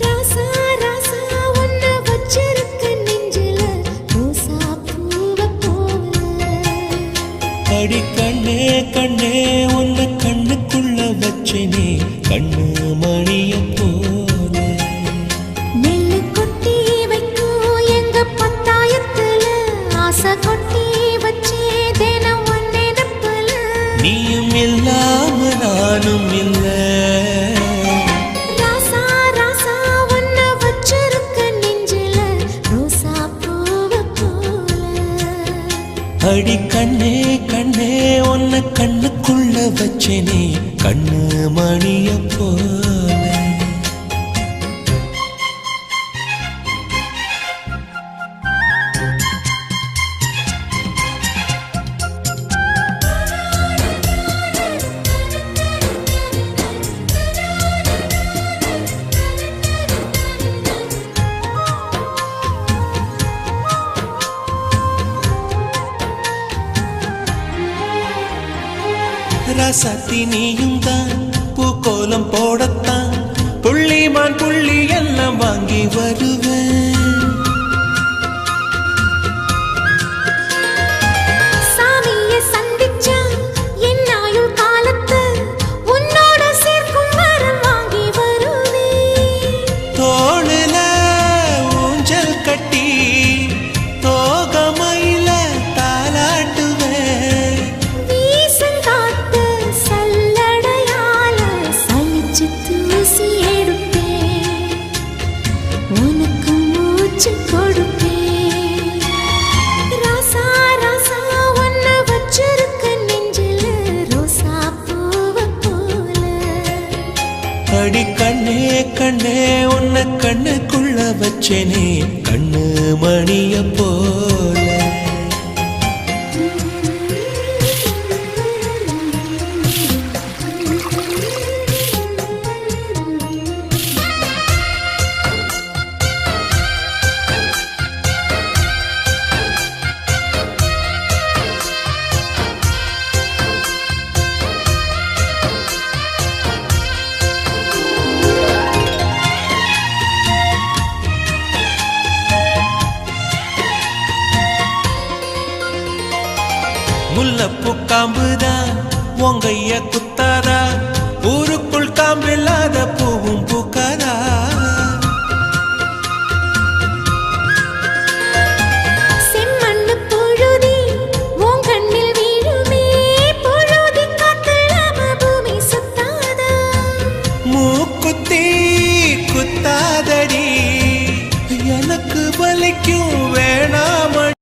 ராசா ராசா உன்னை வச்சிருக்க நெஞ்சில ரோசா பூவ போல அடி கண்ணே கண்ணே உன்னை கண்ணுக்குள்ள வச்சேனே கண்ணு மணிய போல நெல்லு கொட்டி வைக்கும் எங்க பத்தாயத்துல ஆசை கொட்டி வச்சே தினம் ஒன்னே நப்பல நீயும் இல்லாம நானும் இல்ல ராசா ராசா உன்னை வச்சிருக்க நெஞ்சில ரோசா பூவ போல அடி கண்ணே கண்ணே உன்னை கண்ணுக்குள்ள வச்சேனே கண்ணு மணிய போல ரசத்தி நீயும் தான் பூக்கோலம் போடத்தான் புள்ளிமான் புள்ளி எல்லாம் வாங்கி வருவேன் சாமியை சந்திச்சா என் ஆயுள் காலத்து உன்னோட சேர்க்கும் வரம் வாங்கி வருவேன் தோளுல ஊஞ்சல் கட்டி தோகமையில தாலாட்டுவேன் வீசங்காத்து சல்லடையால சலிச்சு தூசி எடுப்பேன் உனக்கு மூச்சு கொடுப்பேன் ராசா ராசா உன்னை வச்சிருக்க நெஞ்சில ரோசா பூவ போல அடி கண்ணே கண்ணே உன்னை கண்ணுக்குள்ள வச்சேனே கண்ணு மணிய போல முல்லப்பூ காம்புதான் உங்கைய குத்தாதா ஊருக்குள் காம்பில்லாத பூவும் பூக்காதா செம்மண்ணு புழுதி உன் கண்ணில் வீழுமே புழுதி காத்துல பூமி சுத்தாதா மூக்குத்தி குத்தாதடி எனக்கு வலிக்கும்